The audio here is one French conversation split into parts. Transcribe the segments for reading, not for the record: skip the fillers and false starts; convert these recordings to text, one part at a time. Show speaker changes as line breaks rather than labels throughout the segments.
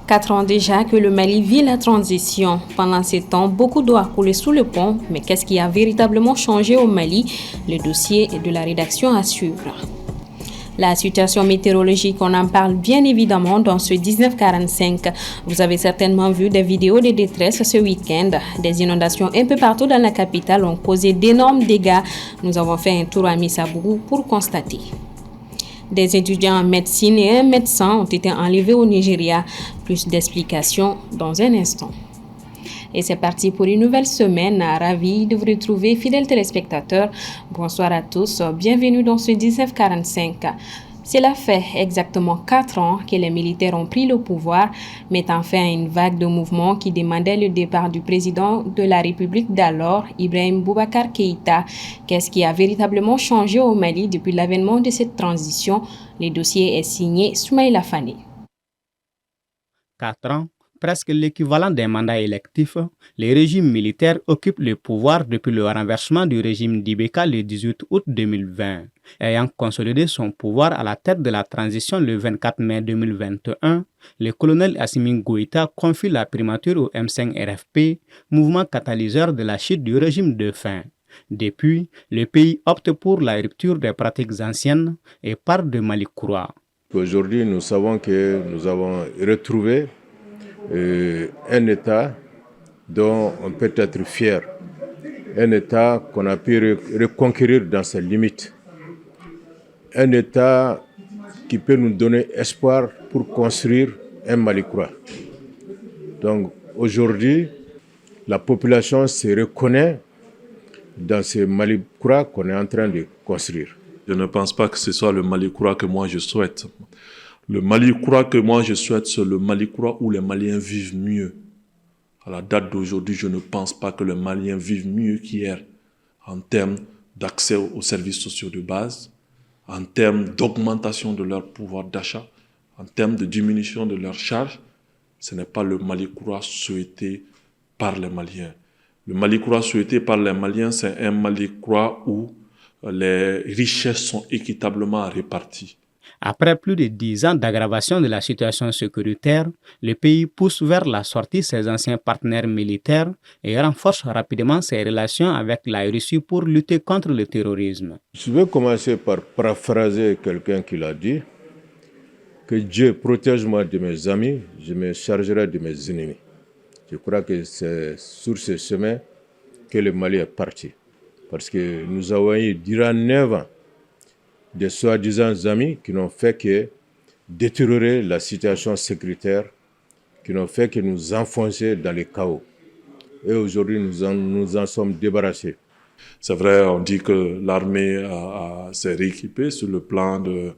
4 ans déjà que le Mali vit la transition. Pendant ces temps, beaucoup d'eau a coulé sous le pont. Mais qu'est-ce qui a véritablement changé au Mali? Le dossier est de la rédaction à suivre. La situation météorologique, on en parle bien évidemment dans ce 1945. Vous avez certainement vu des vidéos de détresse ce week-end. Des inondations un peu partout dans la capitale ont causé d'énormes dégâts. Nous avons fait un tour à Missabougou pour constater. Des étudiants en médecine et un médecin ont été enlevés au Nigeria. Plus d'explications dans un instant. Et c'est parti pour une nouvelle semaine. Ravi de vous retrouver, fidèles téléspectateurs. Bonsoir à tous. Bienvenue dans ce 1945. Cela fait exactement 4 ans que les militaires ont pris le pouvoir, mettant fin à une vague de mouvements qui demandait le départ du président de la République d'alors, Ibrahim Boubacar Keïta. Qu'est-ce qui a véritablement changé au Mali depuis l'avènement de cette transition? Le dossier est signé Soumaïla Fane.
4 ans, presque l'équivalent d'un mandat électif, les régimes militaires occupent le pouvoir depuis le renversement du régime d'Ibeka le 18 août 2020. Ayant consolidé son pouvoir à la tête de la transition le 24 mai 2021, le colonel Assimi Goïta confie la primature au M5 RFP, mouvement catalyseur de la chute du régime de faim. Depuis, le pays opte pour la rupture des pratiques anciennes et part de Mali-Koura.
Aujourd'hui, nous savons que nous avons retrouvé un État dont on peut être fier, un État qu'on a pu reconquérir dans ses limites, un État qui peut nous donner espoir pour construire un Mali-Koura. Donc aujourd'hui, la population se reconnaît dans ce Mali-Koura qu'on est en train de construire.
Je ne pense pas que ce soit le Mali-Koura que moi je souhaite. Le Mali-Koura que moi je souhaite, c'est le Mali-Koura où les Maliens vivent mieux. À la date d'aujourd'hui, je ne pense pas que les Maliens vivent mieux qu'hier en termes d'accès aux services sociaux de base, en termes d'augmentation de leur pouvoir d'achat, en termes de diminution de leurs charges. Ce n'est pas le Mali-Koura souhaité par les Maliens. Le Mali-Koura souhaité par les Maliens, c'est un Mali-Koura où les richesses sont équitablement réparties.
Après plus de 10 ans d'aggravation de la situation sécuritaire, le pays pousse vers la sortie de ses anciens partenaires militaires et renforce rapidement ses relations avec la Russie pour lutter contre le terrorisme.
Je vais commencer par paraphraser quelqu'un qui l'a dit, que Dieu protège-moi de mes amis, je me chargerai de mes ennemis. Je crois que c'est sur ce chemin que le Mali est parti. Parce que nous avons eu durant 9 ans des soi-disant amis qui n'ont fait que détériorer la situation sécuritaire, qui n'ont fait que nous enfoncer dans le chaos. Et aujourd'hui, nous en sommes débarrassés.
C'est vrai, on dit que l'armée s'est rééquipée sur le plan de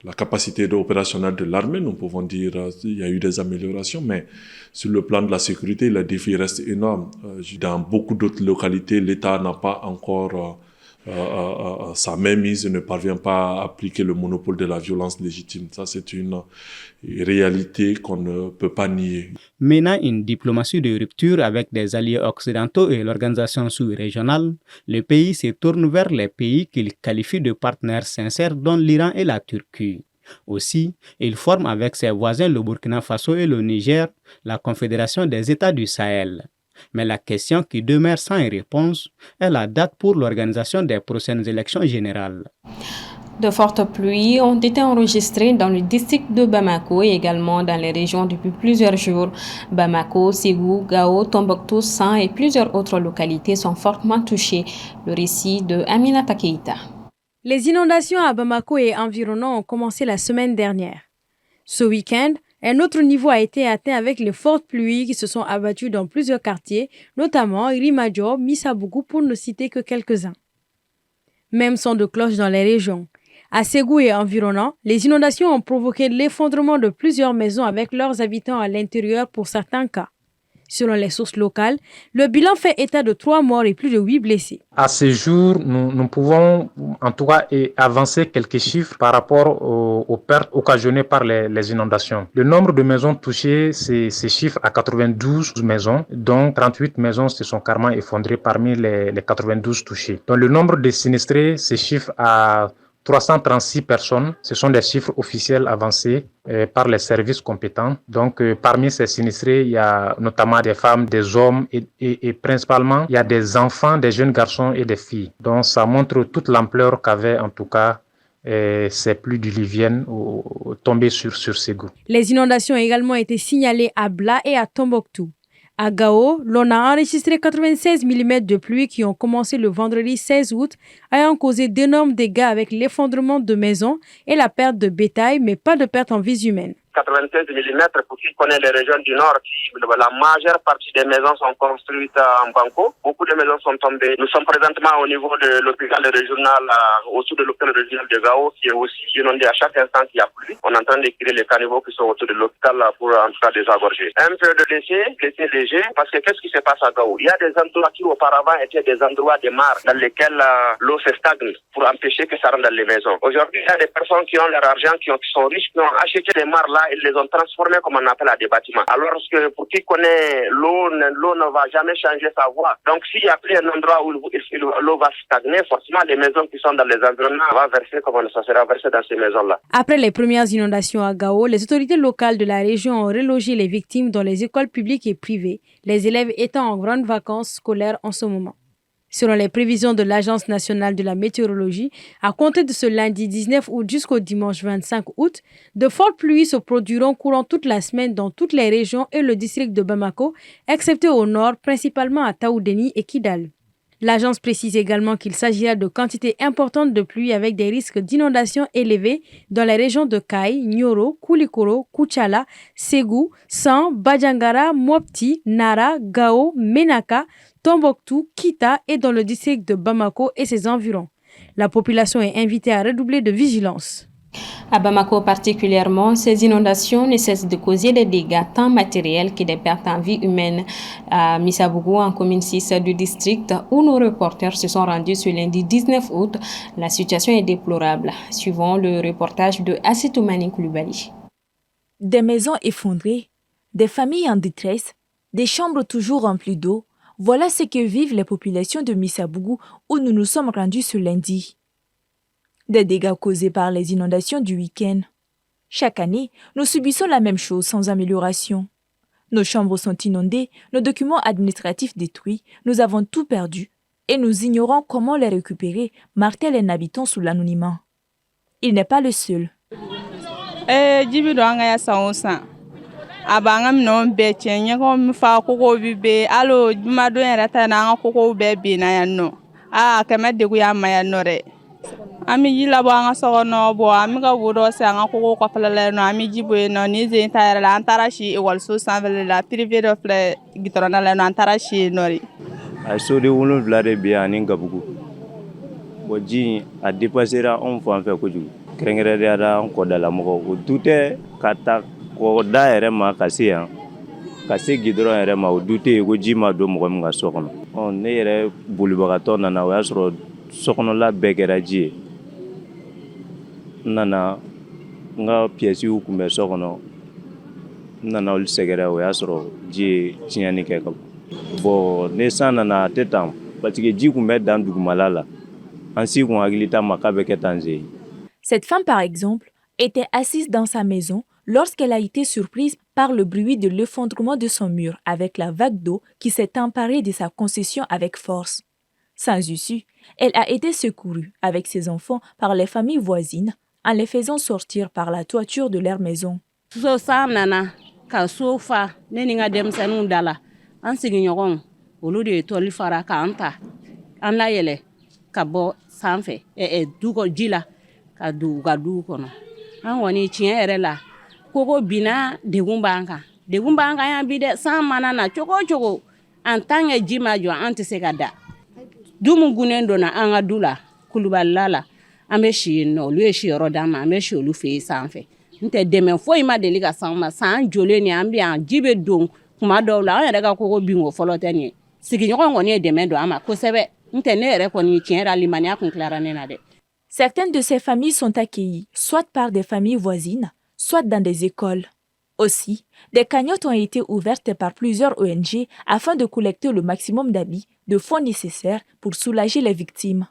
la capacité opérationnelle de l'armée. Nous pouvons dire qu'il y a eu des améliorations, mais sur le plan de la sécurité, les défis restent énormes. Dans beaucoup d'autres localités, l'État n'a pas encore sa mainmise et ne parvient pas à appliquer le monopole de la violence légitime. Ça, c'est une réalité qu'on ne peut pas nier.
Menant une diplomatie de rupture avec des alliés occidentaux et l'organisation sous-régionale, le pays se tourne vers les pays qu'il qualifie de partenaires sincères, dont l'Iran et la Turquie. Aussi, il forme avec ses voisins le Burkina Faso et le Niger la Confédération des États du Sahel. Mais la question qui demeure sans réponse est la date pour l'organisation des prochaines élections générales.
De fortes pluies ont été enregistrées dans le district de Bamako et également dans les régions depuis plusieurs jours. Bamako, Ségou, Gao, Tombouctou, San et plusieurs autres localités sont fortement touchées. Le récit de Aminata Keïta.
Les inondations à Bamako et environnants ont commencé la semaine dernière. Ce week-end, un autre niveau a été atteint avec les fortes pluies qui se sont abattues dans plusieurs quartiers, notamment Rimadjo, Missabougou pour ne citer que quelques-uns. Même son de cloche dans les régions. À Ségou et environnants, les inondations ont provoqué l'effondrement de plusieurs maisons avec leurs habitants à l'intérieur pour certains cas. Selon les sources locales, le bilan fait état de 3 morts et plus de 8 blessés.
À ce jour, nous pouvons en tout cas avancer quelques chiffres par rapport aux pertes occasionnées par les inondations. Le nombre de maisons touchées se chiffre à 92 maisons, dont 38 maisons se sont carrément effondrées parmi les 92 touchées. Donc le nombre de sinistrés se chiffre à 336 personnes. Ce sont des chiffres officiels avancés par les services compétents. Donc, parmi ces sinistrés, il y a notamment des femmes, des hommes et principalement, il y a des enfants, des jeunes garçons et des filles. Donc, ça montre toute l'ampleur qu'avaient en tout cas ces pluies diluviennes tombées sur Ségou.
Les inondations ont également été signalées à Bla et à Tombouctou. À Gao, l'on a enregistré 96 mm de pluie qui ont commencé le vendredi 16 août, ayant causé d'énormes dégâts avec l'effondrement de maisons et la perte de bétail, mais pas de perte en vies humaines.
96 mm pour qui connaît les régions du Nord, la majeure partie des maisons sont construites en banco. Beaucoup de maisons sont tombées. Nous sommes présentement au niveau de l'hôpital régional, autour de l'hôpital régional de Gao, qui est aussi inondé à chaque instant qu'il y a plu. On est en train d'écrire les caniveaux qui sont autour de l'hôpital pour en tout cas désagorger. Un peu de décès léger, parce que qu'est-ce qui se passe à Gao? Il y a des endroits qui auparavant étaient des endroits de mares dans lesquels l'eau se stagne pour empêcher que ça rentre dans les maisons. Aujourd'hui, il y a des personnes qui ont leur argent, qui sont riches, qui ont acheté des mares là, ils les ont transformés comme on appelle à des bâtiments. Alors que pour qui connaît l'eau ne va jamais changer sa voie. Donc s'il n'y a plus un endroit où l'eau va stagner, forcément les maisons qui sont dans les environnements vont verser comme ça sera versé dans ces maisons-là.
Après les premières inondations à Gao, les autorités locales de la région ont relogé les victimes dans les écoles publiques et privées, les élèves étant en grandes vacances scolaires en ce moment. Selon les prévisions de l'Agence nationale de la météorologie, à compter de ce lundi 19 août jusqu'au dimanche 25 août, de fortes pluies se produiront courant toute la semaine dans toutes les régions et le district de Bamako, excepté au nord, principalement à Taoudéni et Kidal. L'agence précise également qu'il s'agira de quantités importantes de pluie avec des risques d'inondations élevés dans les régions de Kaï, Nyoro, Koulikoro, Koutchala, Ségou, San, Badjangara, Mopti, Nara, Gao, Menaka, Tombouctou, Kita et dans le district de Bamako et ses environs. La population est invitée à redoubler de vigilance.
À Bamako particulièrement, ces inondations ne cessent de causer des dégâts tant matériels que des pertes en vie humaine. À Missabougou, en commune 6 du district, où nos reporters se sont rendus ce lundi 19 août, la situation est déplorable. Suivant le reportage de Assetoumani Koulibaly.
Des maisons effondrées, des familles en détresse, des chambres toujours remplies d'eau, voilà ce que vivent les populations de Missabougou où nous nous sommes rendus ce lundi. Des dégâts causés par les inondations du week-end. Chaque année, nous subissons la même chose sans amélioration. Nos chambres sont inondées, nos documents administratifs détruits, nous avons tout perdu et nous ignorons comment les récupérer, martèle un habitant sous l'anonymat. Il n'est pas le seul.
Ami yila bo anga so no bo ami ga wodo se anga ko fala no ami jibo no ni ze tayar la antarashi e wal so sanvel la privé de fle gitrona la no antarashi nori
ay so de wono blade bi ani ngabugu bo ji a dépassera on fo en fait ko ju krengere da on ko dala mo ko dute kata ko daere ma kasiya kasi gidro ere ma dute ko ji ma do mo nga so kono on ne yere bulubagato na wa soro sokono la begera ji nana nga pièce yu kumbe sokono nana ul segera o yasro ji tinyani ke ko bo ne sana na tetam parce que ji kumbe dan dugumalala ansi ko agilita makabe ke tanze.
Cette femme par exemple était assise dans sa maison lorsqu'elle a été surprise par le bruit de l'effondrement de son mur avec la vague d'eau qui s'est emparée de sa concession avec force. Sans issue, elle a été secourue avec ses enfants par les familles voisines en les faisant sortir par la toiture de leur maison.
Dumu gunendo na anga dula kulubalala ameshi no lu eshi rodama ameshi olu fe sanfe nte deme fo ima deliga sanma san jole ni ambi an jibe don kuma do la an daga ko bingo folote ni sigi nyoko ngoni deme do ama ko sebe nte ne ere ko ni tiera limani akun clara nena de.
Certaines de ces familles sont accueillies soit par des familles voisines, soit dans des écoles. Aussi, des cagnottes ont été ouvertes par plusieurs ONG afin de collecter le maximum d'habits, de fonds nécessaires pour soulager les victimes.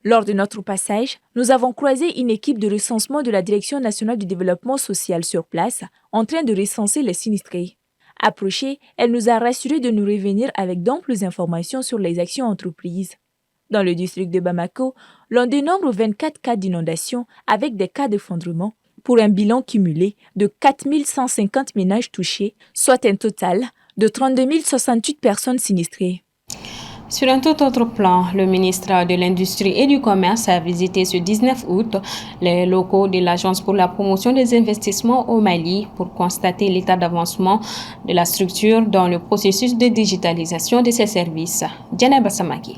Lors de notre passage, nous avons croisé une équipe de recensement de la Direction nationale du développement social sur place, en train de recenser les sinistrés. Approchée, elle nous a rassuré de nous revenir avec d'amples informations sur les actions entreprises. Dans le district de Bamako, l'on dénombre 24 cas d'inondation avec des cas d'effondrement, pour un bilan cumulé de 4 150 ménages touchés, soit un total de 32 068 personnes sinistrées.
Sur un tout autre plan, le ministre de l'Industrie et du Commerce a visité ce 19 août les locaux de l'Agence pour la promotion des investissements au Mali pour constater l'état d'avancement de la structure dans le processus de digitalisation de ses services. Diana Bassamaki.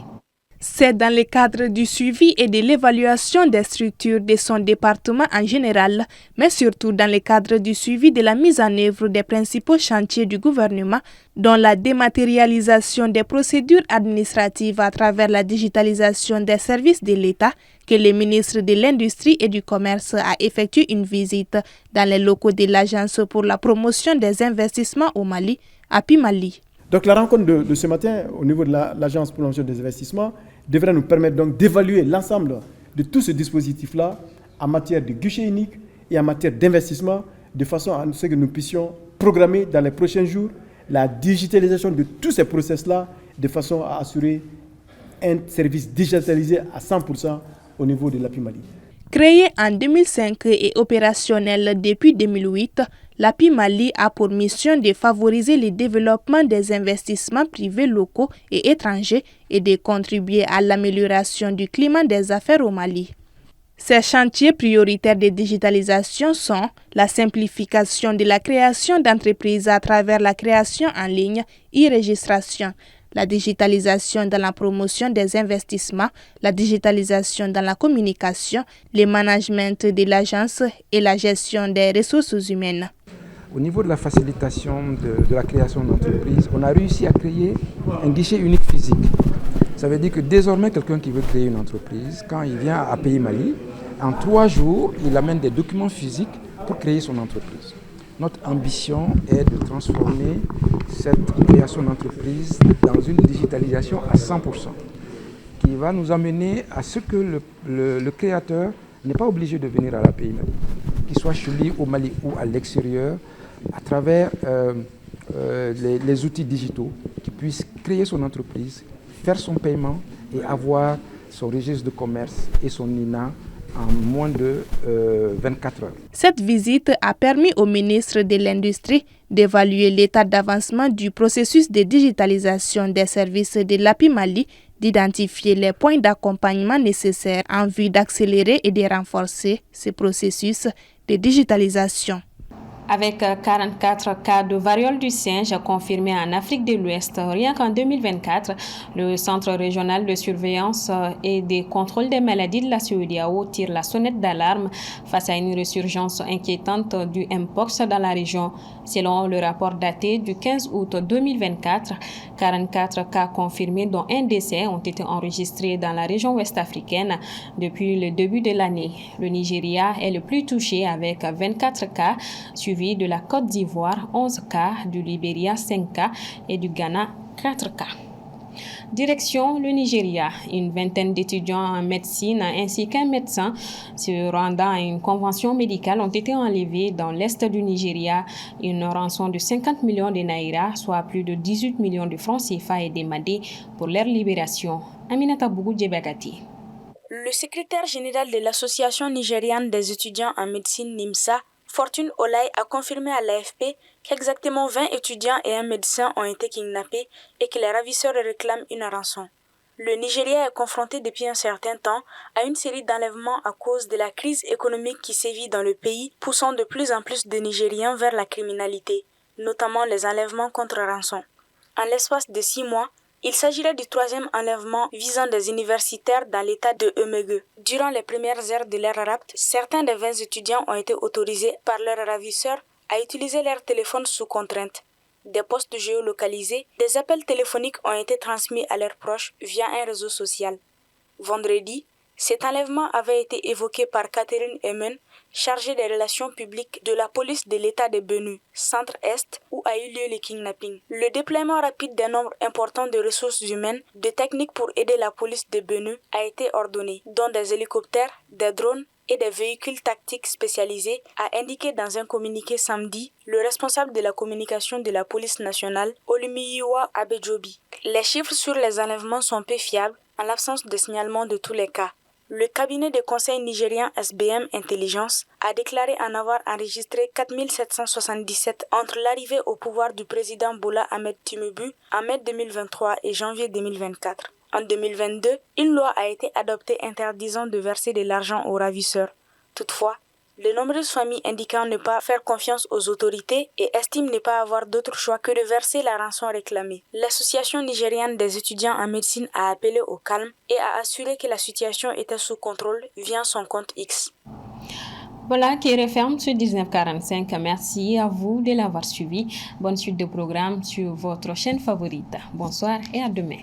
C'est dans le cadre du suivi et de l'évaluation des structures de son département en général, mais surtout dans le cadre du suivi de la mise en œuvre des principaux chantiers du gouvernement, dont la dématérialisation des procédures administratives à travers la digitalisation des services de l'État, que le ministre de l'Industrie et du Commerce a effectué une visite dans les locaux de l'Agence pour la promotion des investissements au Mali, API Mali.
Donc la rencontre de ce matin au niveau de l'Agence pour la promotion des investissements devrait nous permettre donc d'évaluer l'ensemble de tout ce dispositif-là en matière de guichet unique et en matière d'investissement, de façon à ce que nous puissions programmer dans les prochains jours la digitalisation de tous ces process-là, de façon à assurer un service digitalisé à 100% au niveau de l'API Mali.
Créée en 2005 et opérationnelle depuis 2008, l'API Mali a pour mission de favoriser le développement des investissements privés locaux et étrangers et de contribuer à l'amélioration du climat des affaires au Mali. Ces chantiers prioritaires de digitalisation sont la simplification de la création d'entreprises à travers la création en ligne, e-registration, la digitalisation dans la promotion des investissements, la digitalisation dans la communication, le management de l'agence et la gestion des ressources humaines.
Au niveau de la facilitation de la création d'entreprises, on a réussi à créer un guichet unique physique. Ça veut dire que désormais, quelqu'un qui veut créer une entreprise, quand il vient à API Mali, en 3 jours, il amène des documents physiques pour créer son entreprise. Notre ambition est de transformer cette création d'entreprise dans une digitalisation à 100%, qui va nous amener à ce que le créateur n'est pas obligé de venir à l'API Mali, qu'il soit chez lui au Mali ou à l'extérieur, à travers les outils digitaux, qu'il puisse créer son entreprise, faire son paiement et avoir son registre de commerce et son INA en moins de 24 heures.
Cette visite a permis au ministre de l'Industrie d'évaluer l'état d'avancement du processus de digitalisation des services de l'API Mali, d'identifier les points d'accompagnement nécessaires en vue d'accélérer et de renforcer ce processus de digitalisation.
Avec 44 cas de variole du singe confirmés en Afrique de l'Ouest, rien qu'en 2024, le Centre régional de surveillance et de contrôle des maladies de la CEDEAO tire la sonnette d'alarme face à une résurgence inquiétante du Mpox dans la région. Selon le rapport daté du 15 août 2024, 44 cas confirmés dont un décès ont été enregistrés dans la région ouest-africaine depuis le début de l'année. Le Nigeria est le plus touché avec 24 cas, suivi de la Côte d'Ivoire, 11 cas, du Libéria, 5 cas et du Ghana, 4 cas. Direction le Nigeria. Une vingtaine d'étudiants en médecine ainsi qu'un médecin se rendant à une convention médicale ont été enlevés dans l'est du Nigeria. Une rançon de 50 millions de naira, soit plus de 18 millions de francs CFA, est demandée pour leur libération. Aminata Bougou Djebagati.
Le secrétaire général de l'Association nigériane des étudiants en médecine NIMSA, Fortune Olay, a confirmé à l'AFP qu'exactement 20 étudiants et un médecin ont été kidnappés et que les ravisseurs réclament une rançon. Le Nigeria est confronté depuis un certain temps à une série d'enlèvements à cause de la crise économique qui sévit dans le pays, poussant de plus en plus de Nigériens vers la criminalité, notamment les enlèvements contre rançon. En l'espace de 6 mois, il s'agirait du 3e enlèvement visant des universitaires dans l'état de Emegue. Durant les premières heures de leur rapt, certains des 20 étudiants ont été autorisés par leurs ravisseurs à utiliser leur téléphone sous contrainte. Des postes géolocalisés, des appels téléphoniques ont été transmis à leurs proches via un réseau social. Vendredi, cet enlèvement avait été évoqué par Catherine Emen, chargé des relations publiques de la police de l'État de Benue, centre-est, où a eu lieu le kidnapping. Le déploiement rapide d'un nombre important de ressources humaines, de techniques pour aider la police de Benue a été ordonné, dont des hélicoptères, des drones et des véhicules tactiques spécialisés, a indiqué dans un communiqué samedi le responsable de la communication de la police nationale, Olumiyiwa Abejobi. Les chiffres sur les enlèvements sont peu fiables en l'absence de signalement de tous les cas. Le cabinet de conseil nigérien SBM Intelligence a déclaré en avoir enregistré 4777 entre l'arrivée au pouvoir du président Bola Ahmed Tinubu en mai 2023 et janvier 2024. En 2022, une loi a été adoptée interdisant de verser de l'argent aux ravisseurs. Toutefois, de nombreuses familles indiquant ne pas faire confiance aux autorités et estiment ne pas avoir d'autre choix que de verser la rançon réclamée. L'Association nigériane des étudiants en médecine a appelé au calme et a assuré que la situation était sous contrôle via son compte X.
Voilà qui referme ce 1945. Merci à vous de l'avoir suivi. Bonne suite de programme sur votre chaîne favorite. Bonsoir et à demain.